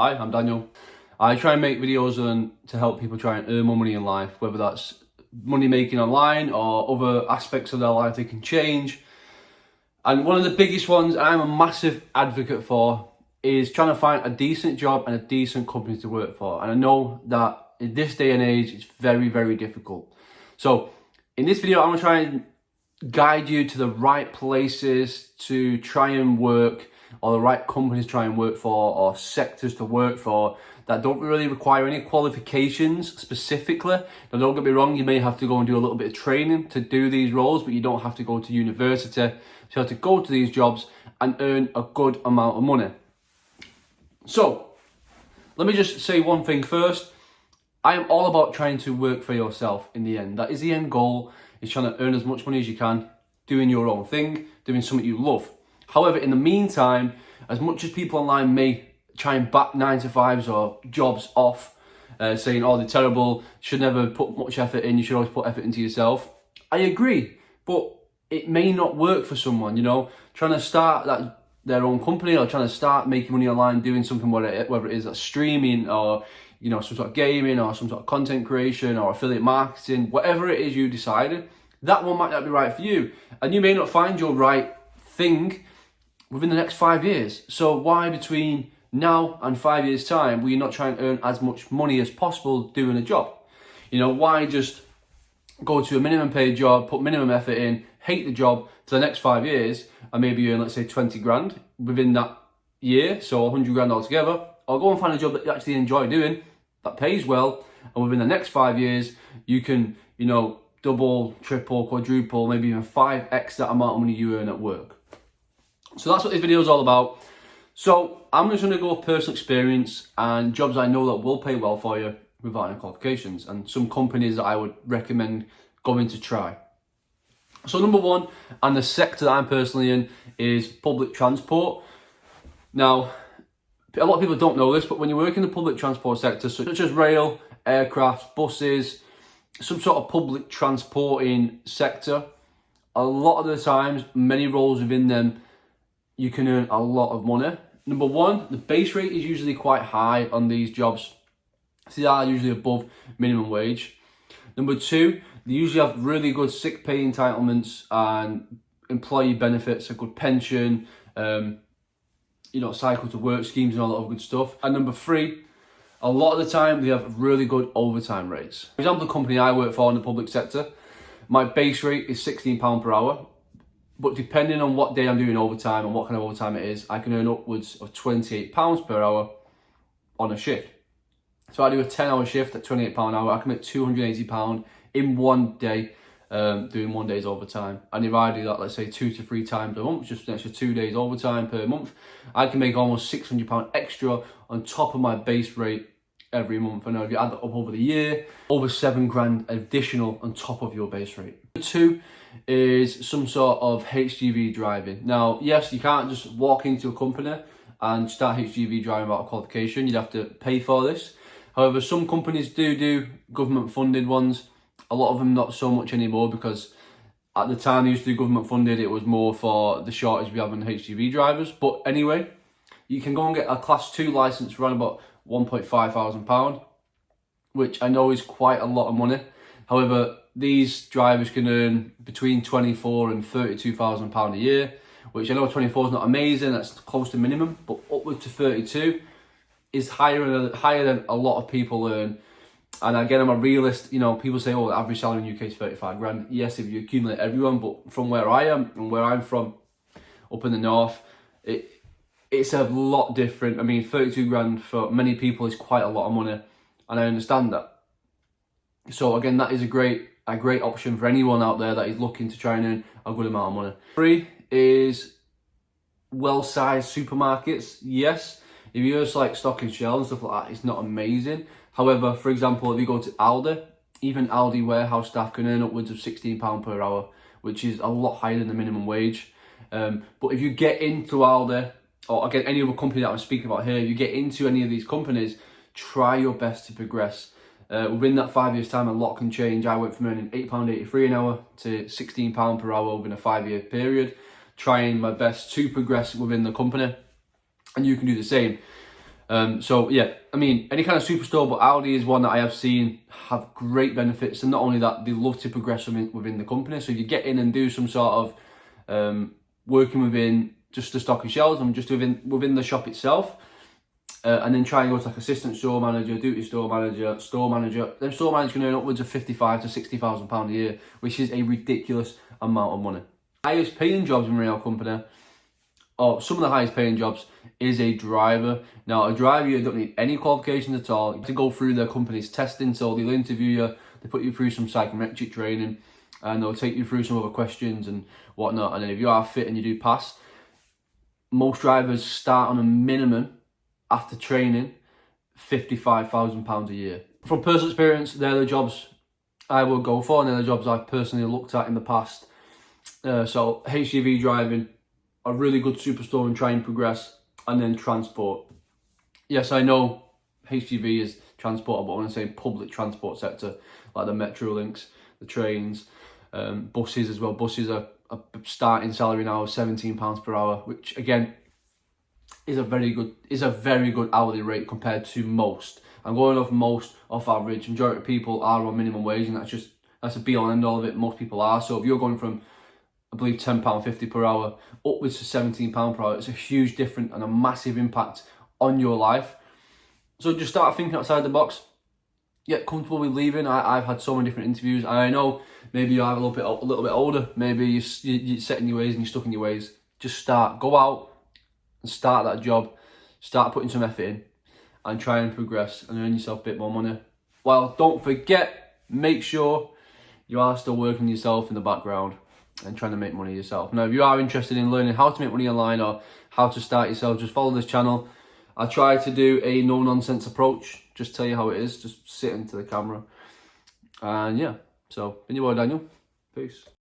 Hi, I'm Daniel. I try and make videos to help people try and earn more money in life, whether that's money making online or other aspects of their life they can change. And one of the biggest ones I'm a massive advocate for is trying to find a decent job and a decent company to work for. And I know that in this day and age, it's very, very difficult. So in this video, I'm gonna try and guide you to the right places to try and work, or the right companies to try and work for, or sectors to work for that don't really require any qualifications specifically. Now, don't get me wrong, you may have to go and do a little bit of training to do these roles, but you don't have to go to university. So you have to go to these jobs and earn a good amount of money. So let me just say one thing first. I am all about trying to work for yourself in the end. That is the end goal, is trying to earn as much money as you can, doing your own thing, doing something you love. However, in the meantime, as much as people online may try and back 9-to-5s or jobs off, saying, oh, they're terrible, should never put much effort in, you should always put effort into yourself. I agree, but it may not work for someone, you know, trying to start their own company or trying to start making money online, doing something, whether it is like streaming or, you know, some sort of gaming or some sort of content creation or affiliate marketing, whatever it is you decided, that one might not be right for you. And you may not find your right thing within the next 5 years. So why between now and 5 years time will you not try and earn as much money as possible doing a job? You know, why just go to a minimum paid job, put minimum effort in, hate the job for the next 5 years and maybe earn, let's say, 20 grand within that year, so 100 grand altogether, or go and find a job that you actually enjoy doing, that pays well, and within the next 5 years you can, you know, double, triple, quadruple, maybe even 5x that amount of money you earn at work. So that's what this video is all about. So I'm just going to go with personal experience and jobs I know that will pay well for you without any qualifications, and some companies that I would recommend going to try. So number one, and the sector that I'm personally in, is public transport. Now, a lot of people don't know this, but when you work in the public transport sector, such as rail, aircraft, buses, some sort of public transporting sector, a lot of the times, many roles within them, you can earn a lot of money. Number one, the base rate is usually quite high on these jobs. So they are usually above minimum wage. Number two, they usually have really good sick pay entitlements and employee benefits, a good pension, you know, cycle to work schemes and all that other good stuff. And number three, a lot of the time they have really good overtime rates. For example, the company I work for in the public sector, my base rate is £16 per hour. But depending on what day I'm doing overtime and what kind of overtime it is, I can earn upwards of £28 per hour on a shift. So I do a 10-hour shift at £28 an hour, I can make £280 in one day, doing 1 day's overtime. And if I do that, let's say 2 to 3 times a month, just an extra 2 days overtime per month, I can make almost £600 extra on top of my base rate every month. And if you add that up over the year, over 7 grand additional on top of your base rate. Number two is some sort of HGV driving. Now, yes, you can't just walk into a company and start HGV driving without a qualification. You'd have to pay for this. However, some companies do government funded ones. A lot of them not so much anymore, because at the time they used to do government funded, it was more for the shortage we have in HGV drivers. But anyway, you can go and get a class 2 license for around about £1,500, which I know is quite a lot of money. However, these drivers can earn between £24,000 and £32,000 a year, which I know 24 is not amazing, that's close to minimum, but upwards to 32 is higher than a lot of people earn. And again, I'm a realist. You know, people say, oh, the average salary in the UK is 35 grand. Yes, if you accumulate everyone, but from where I am and where I'm from, up in the north, it's a lot different. I mean, 32 grand for many people is quite a lot of money, and I understand that. So again, that is a great option for anyone out there that is looking to try and earn a good amount of money. Three is well-sized supermarkets. Yes, if you just like stock and shelves and stuff like that, it's not amazing. However, for example, if you go to Aldi, even Aldi warehouse staff can earn upwards of £16 per hour, which is a lot higher than the minimum wage. But if you get into Aldi, or again, any other company that I'm speaking about here, if you get into any of these companies, try your best to progress. Within that 5 years time, a lot can change. I went from earning £8.83 an hour to £16 per hour within a 5 year period, trying my best to progress within the company, and you can do the same. So yeah, I mean, any kind of superstore, but Aldi is one that I have seen have great benefits. And not only that, they love to progress within the company. So if you get in and do some sort of working within just the stock and shelves and just within the shop itself, and then try and go to like assistant store manager, duty store manager, store manager. Them store managers can earn upwards of £55,000 to £60,000 a year, which is a ridiculous amount of money. Highest paying jobs in rail company, or some of the highest paying jobs, is a driver. Now, a driver, you don't need any qualifications at all. You have to go through their company's testing, so they'll interview you, they put you through some psychometric training, and they'll take you through some other questions and whatnot. And then if you are fit and you do pass, most drivers start on a minimum after training £55,000 a year. From personal experience, they're the jobs I will go for, and they're the jobs I've personally looked at in the past. So HGV driving, a really good superstore and try and progress, and then transport. Yes, I know HGV is transport, but when I say public transport sector, like the Metro links, the trains, buses as well. Buses are a starting salary now of £17 per hour, which again is a very good hourly rate compared to most. I'm going off average. Majority of people are on minimum wage, and that's a be all and end all of it. Most people are. So if you're going from, I believe, £10.50 per hour upwards to £17 per hour, it's a huge difference and a massive impact on your life. So just start thinking outside the box. Get comfortable with leaving. I've had so many different interviews. I know maybe you are a little bit older. Maybe you're set in your ways and you're stuck in your ways. Just start. Go out and start that job. Start putting some effort in and try and progress and earn yourself a bit more money. Well, don't forget, make sure you are still working yourself in the background and trying to make money yourself. Now, if you are interested in learning how to make money online or how to start yourself, just follow this channel. I try to do a no-nonsense approach. Just tell you how it is. Just sit into the camera. And yeah, so, been your boy Daniel. Peace.